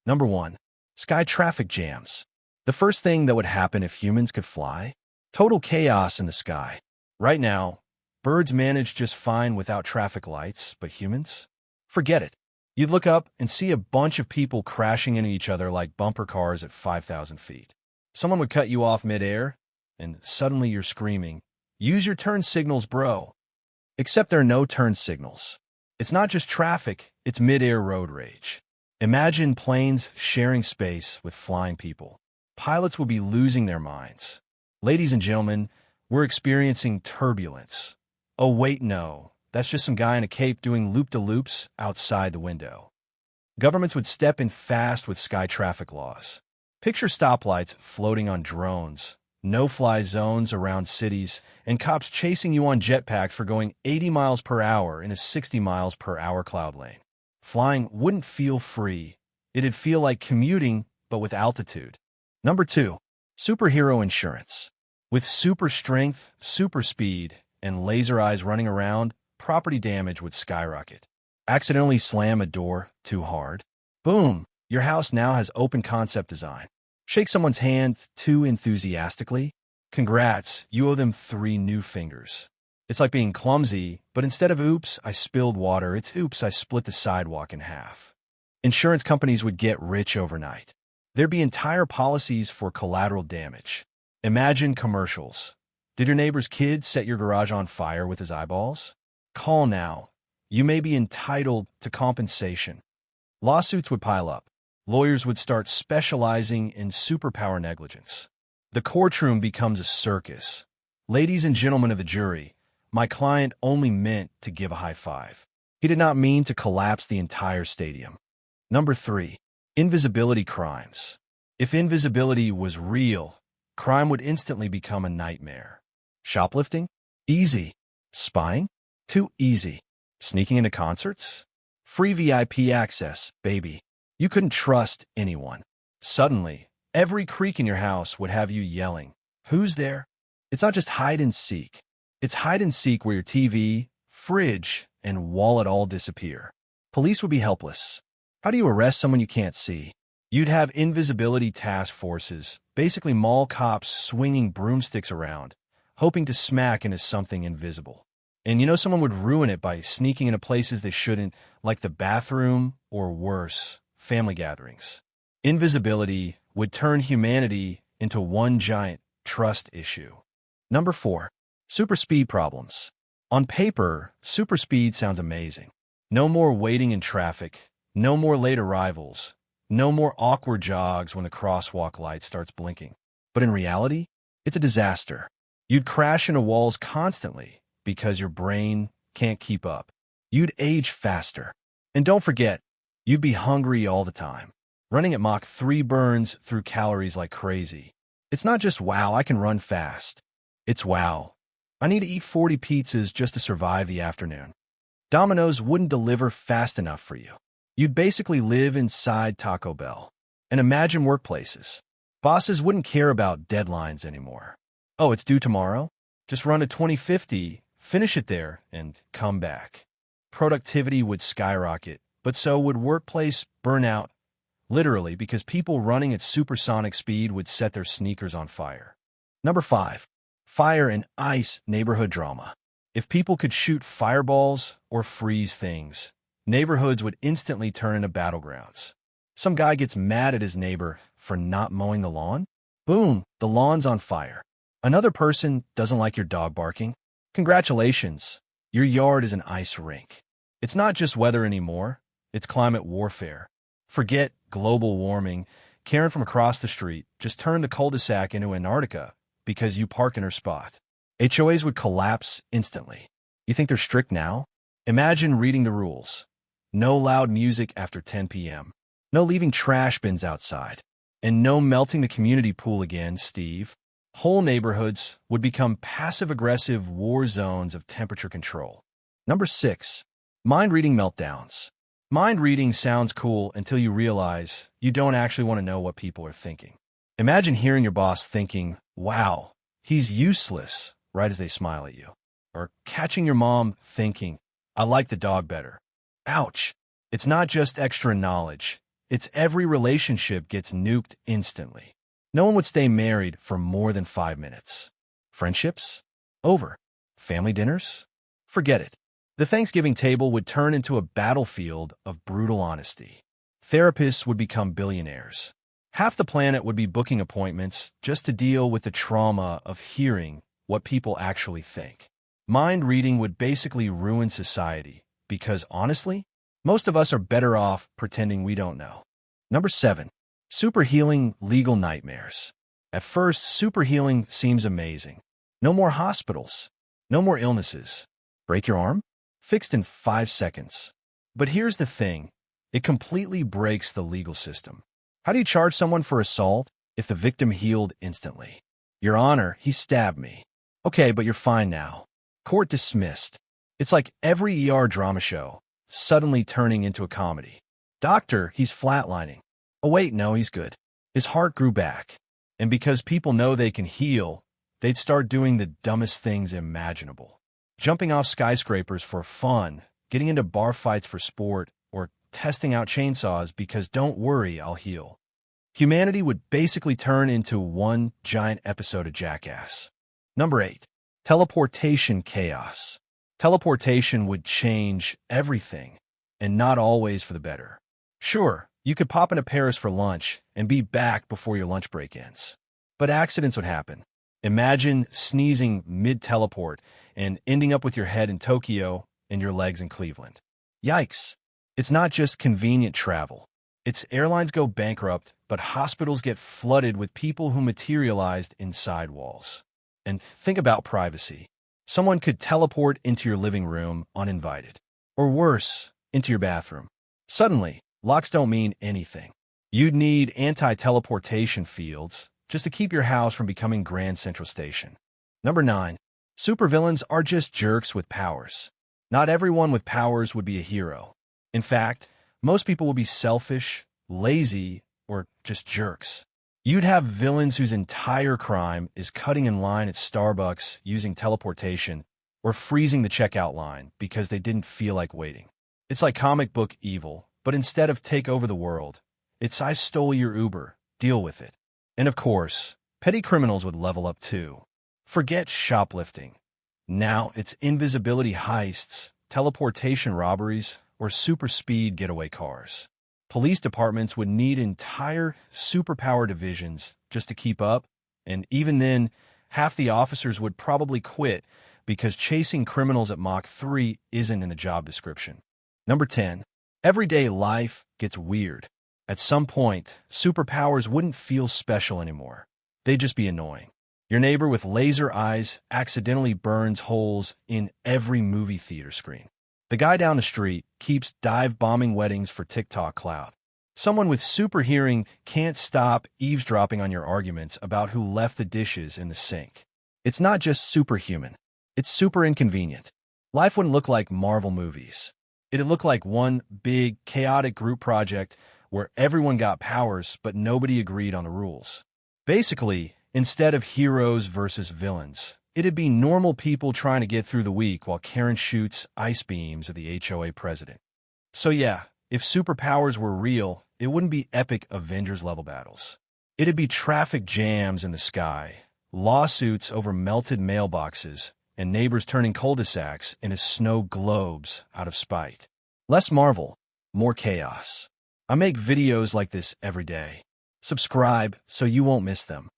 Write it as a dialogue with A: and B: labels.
A: Number 1. Sky traffic jams. The first thing that would happen if humans could fly? Total chaos in the sky. Right now, birds manage just fine without traffic lights, but humans? Forget it. You'd look up and see a bunch of people crashing into each other like bumper cars at 5,000 feet. Someone would cut you off midair, and suddenly you're screaming, "Use your turn signals, bro." Except there are no turn signals. It's not just traffic, it's midair road rage. Imagine planes sharing space with flying people. Pilots will be losing their minds. Ladies and gentlemen, we're experiencing turbulence. Oh wait, no. That's just some guy in a cape doing loop-de-loops outside the window. Governments would step in fast with sky traffic laws. Picture stoplights floating on drones, no-fly zones around cities, and cops chasing you on jetpacks for going 80 miles per hour in a 60 miles per hour cloud lane. Flying wouldn't feel free. It'd feel like commuting, but with altitude. Number 2. Superhero insurance. With super strength, super speed, and laser eyes running around, property damage would skyrocket. Accidentally slam a door too hard? Boom! Your house now has open concept design. Shake someone's hand too enthusiastically? Congrats, you owe them 3 new fingers. It's like being clumsy, but instead of oops, I spilled water, it's oops, I split the sidewalk in half. Insurance companies would get rich overnight. There'd be entire policies for collateral damage. Imagine commercials. Did your neighbor's kid set your garage on fire with his eyeballs? Call now. You may be entitled to compensation. Lawsuits would pile up. Lawyers would start specializing in superpower negligence. The courtroom becomes a circus. Ladies and gentlemen of the jury, my client only meant to give a high five. He did not mean to collapse the entire stadium. Number 3. Invisibility crimes. If invisibility was real, crime would instantly become a nightmare. Shoplifting? Easy. Spying? Too easy. Sneaking into concerts? Free VIP access, baby. You couldn't trust anyone. Suddenly, every creak in your house would have you yelling, "Who's there?" It's not just hide and seek. It's hide and seek where your TV, fridge, and wallet all disappear. Police would be helpless. How do you arrest someone you can't see? You'd have invisibility task forces, basically mall cops swinging broomsticks around, hoping to smack into something invisible. And you know someone would ruin it by sneaking into places they shouldn't, like the bathroom or worse, family gatherings. Invisibility would turn humanity into one giant trust issue. Number 4. Super speed problems. On paper, super speed sounds amazing. No more waiting in traffic, no more late arrivals, no more awkward jogs when the crosswalk light starts blinking. But in reality, it's a disaster. You'd crash into walls constantly because your brain can't keep up. You'd age faster. And don't forget, you'd be hungry all the time. Running at Mach 3 burns through calories like crazy. It's not just, wow, I can run fast. It's, wow, I need to eat 40 pizzas just to survive the afternoon. Domino's wouldn't deliver fast enough for you. You'd basically live inside Taco Bell. And imagine workplaces. Bosses wouldn't care about deadlines anymore. Oh, it's due tomorrow? Just run to 2050, finish it there, and come back. Productivity would skyrocket, but so would workplace burnout, literally, because people running at supersonic speed would set their sneakers on fire. Number 5. Fire and ice neighborhood drama. If people could shoot fireballs or freeze things, neighborhoods would instantly turn into battlegrounds. Some guy gets mad at his neighbor for not mowing the lawn. Boom, the lawn's on fire. Another person doesn't like your dog barking. Congratulations, your yard is an ice rink. It's not just weather anymore, it's climate warfare. Forget global warming. Karen from across the street just turned the cul-de-sac into Antarctica because you park in her spot. HOAs would collapse instantly. You think they're strict now? Imagine reading the rules. No loud music after 10 p.m. No leaving trash bins outside. And no melting the community pool again, Steve. Whole neighborhoods would become passive-aggressive war zones of temperature control. Number 6. Mind-reading meltdowns. Mind reading sounds cool until you realize you don't actually want to know what people are thinking. Imagine hearing your boss thinking, "Wow, he's useless," right as they smile at you. Or catching your mom thinking, "I like the dog better." Ouch. It's not just extra knowledge. It's every relationship gets nuked instantly. No one would stay married for more than 5 minutes. Friendships? Over. Family dinners? Forget it. The Thanksgiving table would turn into a battlefield of brutal honesty. Therapists would become billionaires. Half the planet would be booking appointments just to deal with the trauma of hearing what people actually think. Mind reading would basically ruin society because, honestly, most of us are better off pretending we don't know. Number 7. Super healing legal nightmares. At first, super healing seems amazing. No more hospitals. No more illnesses. Break your arm? Fixed in 5 seconds. But here's the thing. It completely breaks the legal system. How do you charge someone for assault if the victim healed instantly? Your Honor, he stabbed me. Okay, but you're fine now. Court dismissed. It's like every ER drama show, suddenly turning into a comedy. Doctor, he's flatlining. Oh wait, no, he's good. His heart grew back. And because people know they can heal, they'd start doing the dumbest things imaginable. Jumping off skyscrapers for fun, getting into bar fights for sport, or testing out chainsaws because don't worry, I'll heal. Humanity would basically turn into one giant episode of Jackass. Number 8. Teleportation Chaos. Teleportation would change everything, and not always for the better. Sure, you could pop into Paris for lunch and be back before your lunch break ends. But accidents would happen. Imagine sneezing mid-teleport and ending up with your head in Tokyo and your legs in Cleveland. Yikes. It's not just convenient travel. It's airlines go bankrupt, but hospitals get flooded with people who materialized inside walls. And think about privacy. Someone could teleport into your living room uninvited. Or worse, into your bathroom. Suddenly, locks don't mean anything. You'd need anti-teleportation fields just to keep your house from becoming Grand Central Station. Number 9. Supervillains are just jerks with powers. Not everyone with powers would be a hero. In fact, most people will be selfish, lazy, or just jerks. You'd have villains whose entire crime is cutting in line at Starbucks using teleportation or freezing the checkout line because they didn't feel like waiting. It's like comic book evil, but instead of take over the world, it's I stole your Uber, deal with it. And of course, petty criminals would level up too. Forget shoplifting. Now it's invisibility heists, teleportation robberies, or super speed getaway cars. Police departments would need entire superpower divisions just to keep up, and even then, half the officers would probably quit because chasing criminals at Mach 3 isn't in the job description. Number 10. Everyday life gets weird. At some point, superpowers wouldn't feel special anymore. They'd just be annoying. Your neighbor with laser eyes accidentally burns holes in every movie theater screen. The guy down the street keeps dive-bombing weddings for TikTok clout. Someone with super hearing can't stop eavesdropping on your arguments about who left the dishes in the sink. It's not just superhuman. It's super inconvenient. Life wouldn't look like Marvel movies. It'd look like one big, chaotic group project where everyone got powers but nobody agreed on the rules. Basically, instead of heroes versus villains, it'd be normal people trying to get through the week while Karen shoots ice beams at the HOA president. So yeah, if superpowers were real, it wouldn't be epic Avengers-level battles. It'd be traffic jams in the sky, lawsuits over melted mailboxes, and neighbors turning cul-de-sacs into snow globes out of spite. Less Marvel, more chaos. I make videos like this every day. Subscribe so you won't miss them.